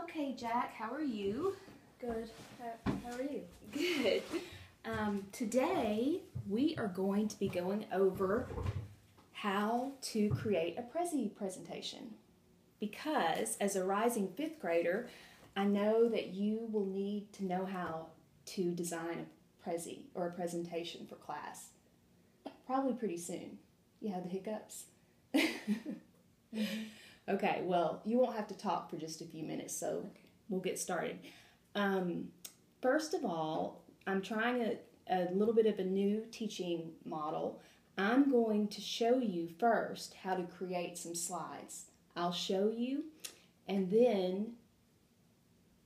Okay, Jack, how are you? Good. How are you? Good. Today we are going to be going over how to create a Prezi presentation. Because as a rising fifth grader, I know that you will need to know how to design a Prezi or a presentation for class. Probably pretty soon. You have the hiccups? Mm-hmm. Okay, well, you won't have to talk for just a few minutes, so we'll get started. First of all, I'm trying a little bit of a new teaching model. I'm going to show you first how to create some slides. I'll show you, and then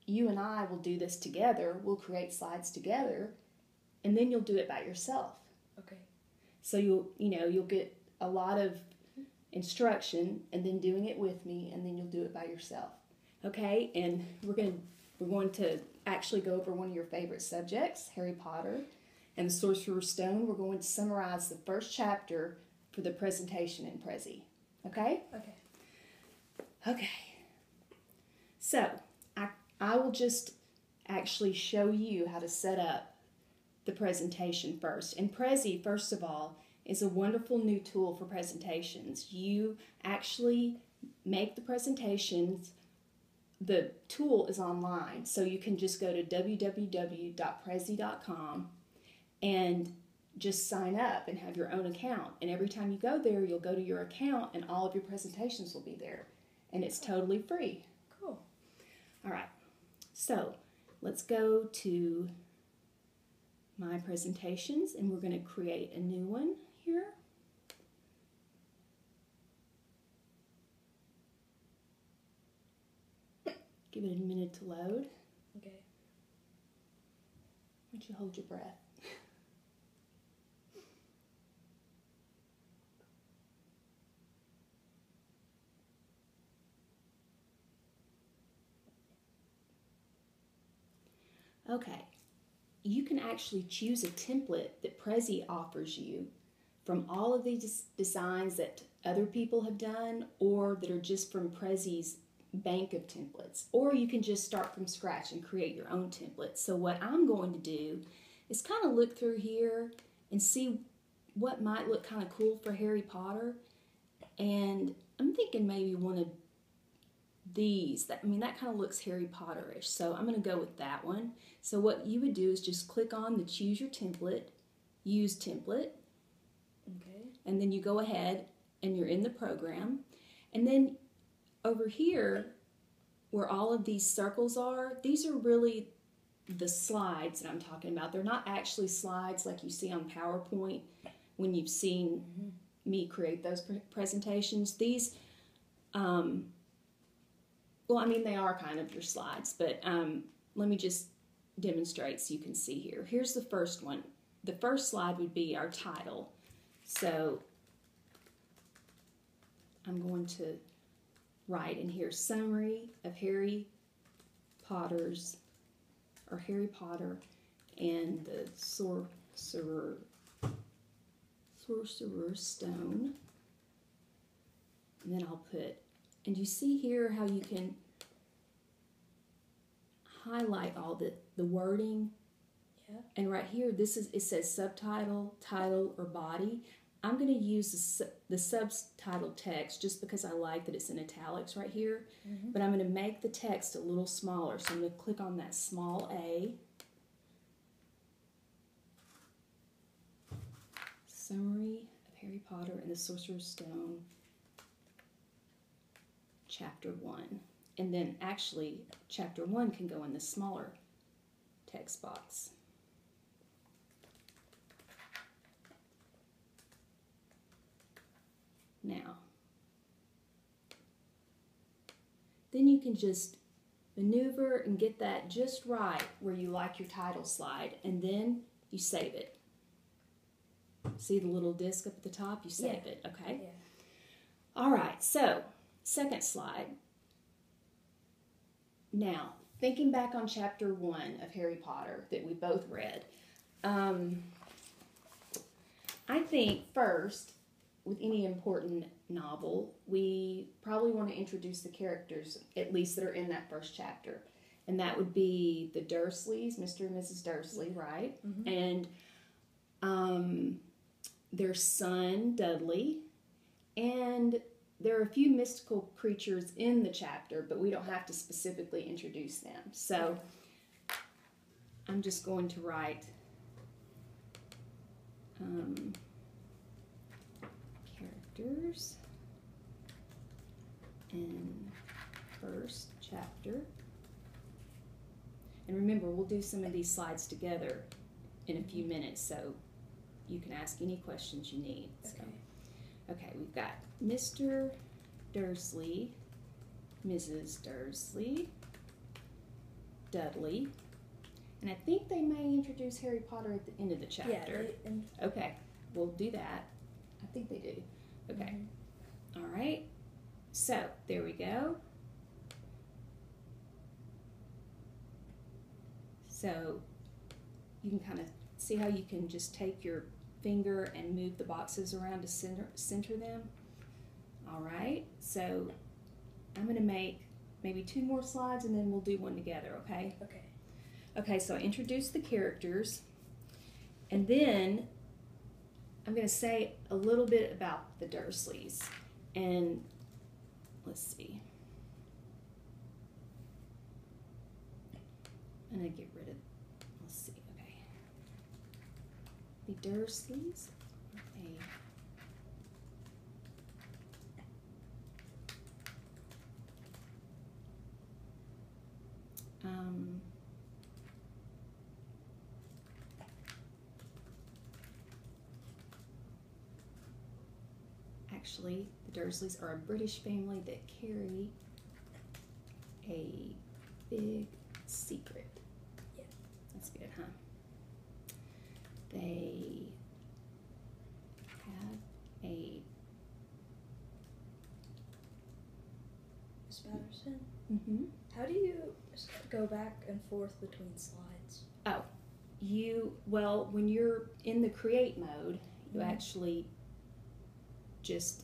you and I will do this together. We'll create slides together, and then you'll do it by yourself. Okay. So you'll get a lot of instruction, and then doing it with me, and then you'll do it by yourself. Okay? And we're going to actually go over one of your favorite subjects, Harry Potter and the Sorcerer's Stone. We're going to summarize the first chapter for the presentation in Prezi. Okay? Okay. Okay. So, I will just actually show you how to set up the presentation first. And Prezi, first of all, is a wonderful new tool for presentations. You actually make the presentations. The tool is online, so you can just go to www.prezi.com and just sign up and have your own account. And every time you go there, you'll go to your account and all of your presentations will be there. And it's totally free. Cool. All right, so let's go to my presentations, and we're going to create a new one here. Give it a minute to load. Okay. Why don't you hold your breath? Okay, you can actually choose a template that Prezi offers you from all of these designs that other people have done, or that are just from Prezi's bank of templates, or you can just start from scratch and create your own template. So what I'm going to do is kind of look through here and see what might look kind of cool for Harry Potter, and I'm thinking maybe one of these. That kind of looks Harry Potter-ish, so I'm going to go with that one. So what you would do is just click on the choose your template, use template, Okay. and then you go ahead and you're in the program. And then over here where all of these circles are, these are really the slides that I'm talking about. They're not actually slides like you see on PowerPoint when you've seen me create those presentations. These they are kind of your slides, but let me just demonstrate so you can see here. Here's the first one. The first slide would be our title. So I'm going to write in here, summary of Harry Potter and the Sorcerer's Stone. And then I'll put, and you see here how you can highlight all the wording. Yeah. And right here, it says subtitle, title, or body. I'm going to use the subtitle text just because I like that it's in italics right here. Mm-hmm. But I'm going to make the text a little smaller. So I'm going to click on that small a. Summary of Harry Potter and the Sorcerer's Stone, Chapter 1. And then actually, Chapter 1 can go in the smaller text box. Now, then you can just maneuver and get that just right where you like your title slide, and then you save it. See the little disc up at the top? You save it, okay? Yeah. All right, so second slide. Now, thinking back on Chapter 1 of Harry Potter that we both read, I think first with any important novel, we probably want to introduce the characters, at least that are in that first chapter. And that would be the Dursleys, Mr. and Mrs. Dursley, right? Mm-hmm. And their son, Dudley. And there are a few mystical creatures in the chapter, but we don't have to specifically introduce them. So I'm just going to write characters in first chapter. And remember, we'll do some of these slides together in a few minutes, so you can ask any questions you need. Okay, we've got Mr. Dursley, Mrs. Dursley, Dudley, and I think they may introduce Harry Potter at the end of the chapter. Yeah. Okay, we'll do that. I think they do. Okay. Mm-hmm. All right. So, there we go. So, you can kind of see how you can just take your finger and move the boxes around to center them. All right. So, I'm going to make maybe 2 more slides and then we'll do one together, okay? Okay. Okay, so I introduced the characters, and then I'm going to say a little bit about the Dursleys. And let's see. I'm going to get rid of, let's see, okay. The Dursleys actually, the Dursleys are a British family that carry a big secret. Yeah. That's good, huh? They have a... Miss Patterson? Mm-hmm. How do you go back and forth between slides? Oh, well, when you're in the create mode, you actually just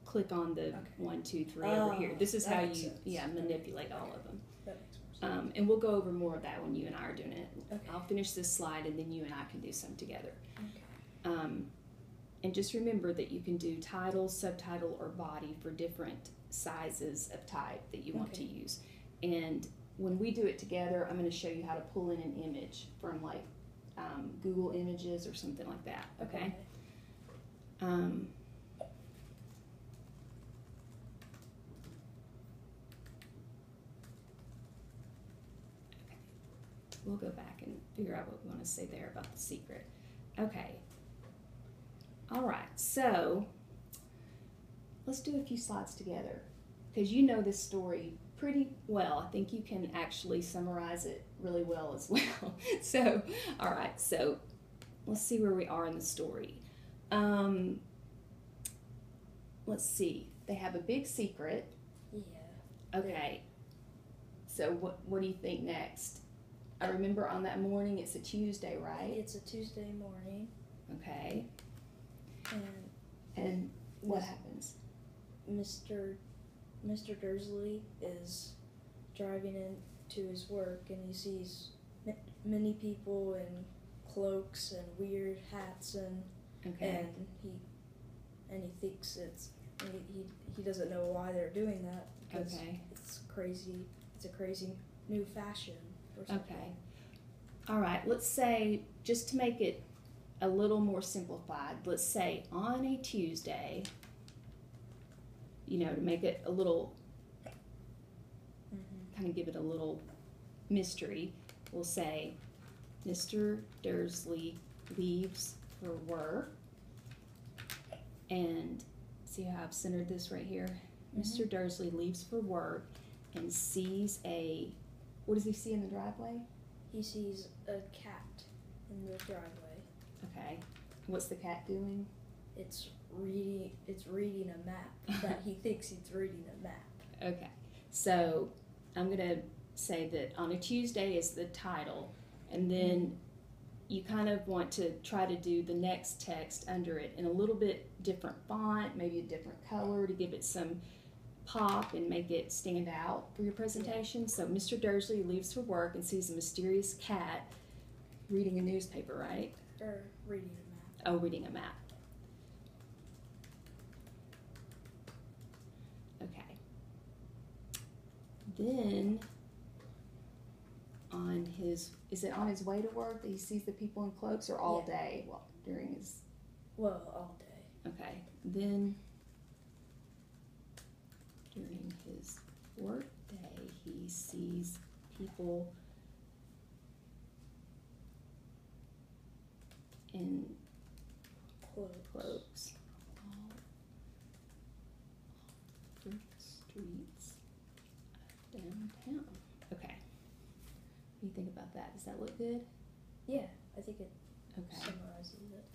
click on the 1, 2, 3 over here. This is how you manipulate all of them. That makes more sense. And we'll go over more of that when you and I are doing it. Okay. I'll finish this slide and then you and I can do some together. Okay. And just remember that you can do title, subtitle, or body for different sizes of type that you want to use. And when we do it together, I'm going to show you how to pull in an image from like Google Images or something like that. Okay. We'll go back and figure out what we want to say there about the secret. Okay. All right. So let's do a few slides together because you know this story pretty well. I think you can actually summarize it really well as well. So, all right. So let's see where we are in the story. Let's see. They have a big secret. Yeah. Okay. So what do you think next? I remember on that morning, it's a Tuesday, right? It's a Tuesday morning. Okay. And what happens? Mr. Dursley is driving into his work and he sees many people in cloaks and weird hats and he thinks he doesn't know why they're doing that because it's crazy. It's a crazy new fashion or something. Okay. All right. Let's say, just to make it a little more simplified, let's say on a Tuesday, to make it a little, kind of give it a little mystery, we'll say Mr. Dursley leaves for work, and see how I've centered this right here? Mr. Dursley leaves for work and sees what does he see in the driveway? He sees a cat in the driveway. Okay. What's the cat doing? It's reading a map. That he thinks it's reading a map. Okay. So I'm going to say that on a Tuesday is the title, and then you kind of want to try to do the next text under it in a little bit different font, maybe a different color to give it some pop and make it stand out for your presentation. So Mr. Dursley leaves for work and sees a mysterious cat reading a newspaper, right? Or reading a map. Oh, reading a map. Okay. Then is it on his way to work that he sees the people in cloaks, or all day during his... Well, all day. Okay. Then during his work day, he sees people in cloaks all over the streets of downtown. Okay. What do you think about that? Does that look good? Yeah, I think it Okay. summarizes it.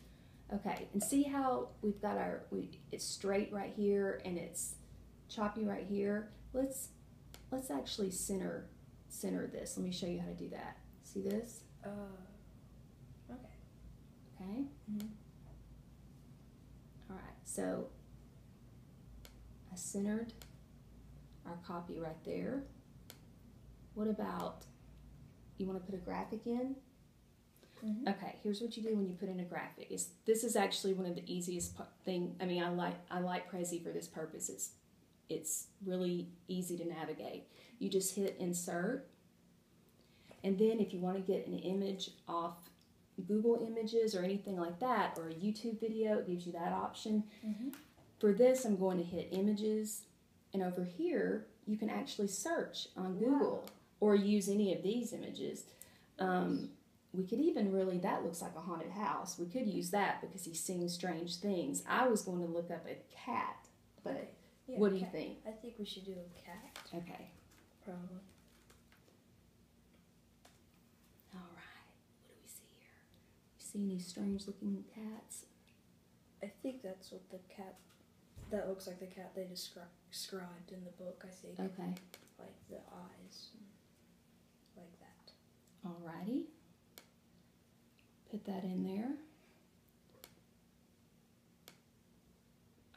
Okay, and see how we've got it's straight right here and it's choppy right here. Let's actually center this. Let me show you how to do that. See this? Okay. Okay. Mm-hmm. All right. So I centered our copy right there. What about, you want to put a graphic in? Mm-hmm. Okay, here's what you do when you put in a graphic. This is actually one of the easiest thing. I mean, I like Prezi for this purpose. It's really easy to navigate. You just hit insert, and then if you want to get an image off Google Images or anything like that, or a YouTube video, it gives you that option. Mm-hmm. For this, I'm going to hit images, and over here you can actually search on Google or use any of these images. We could even that looks like a haunted house. We could use that because he's seeing strange things. I was going to look up a cat, but Okay. Yeah, what do you think? I think we should do a cat. Okay. Probably. All right. What do we see here? You see any strange looking cats? I think that's what the cat, that looks like the cat they described in the book, I think. Okay. Like the eyes, like that. All righty. Put that in there.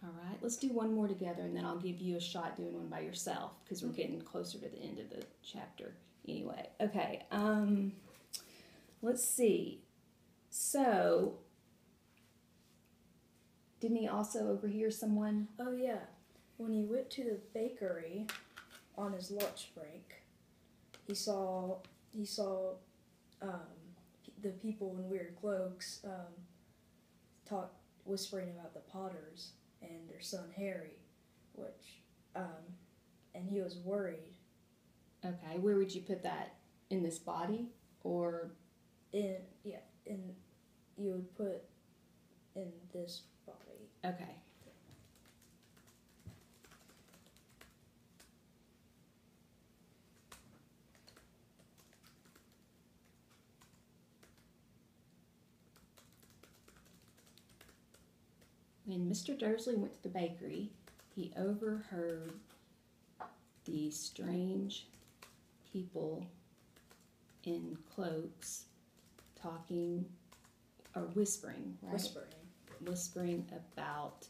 All right, let's do one more together and then I'll give you a shot doing one by yourself because we're getting closer to the end of the chapter anyway. Okay, let's see. So, didn't he also overhear someone? Oh yeah, when he went to the bakery on his lunch break, he saw the people in weird cloaks whispering about the Potters and their son Harry, and he was worried. Okay, where would you put that? In this body or? You would put in this body. Okay. When Mr. Dursley went to the bakery, he overheard the strange people in cloaks talking or whispering, right? Whispering about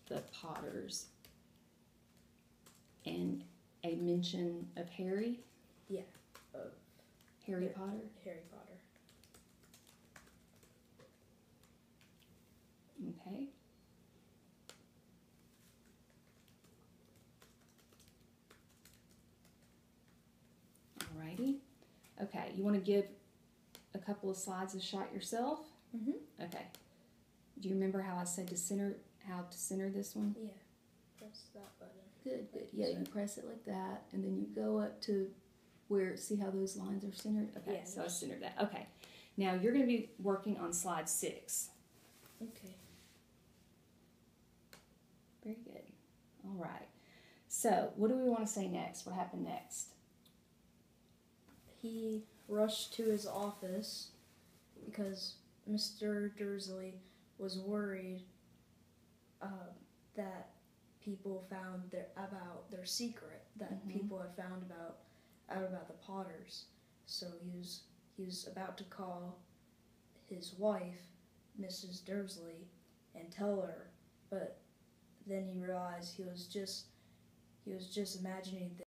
the Potters and a mention of Harry. Yeah, of Harry Potter. Harry Potter. Okay. Alrighty. Okay, you want to give a couple of slides a shot yourself? Mm-hmm. Okay. Do you remember how I said how to center this one? Yeah. Press that button. Good, good. Yeah, you press it like that, and then you go up to where, see how those lines are centered? Okay, Yeah, so I centered that. Okay. Now you're going to be working on slide 6. Okay. Very good. All right. So, what do we want to say next? What happened next? He rushed to his office because Mr. Dursley was worried that people found about their secret that people had found out about the Potters. So he was about to call his wife, Mrs. Dursley, and tell her, but then he realized he was just imagining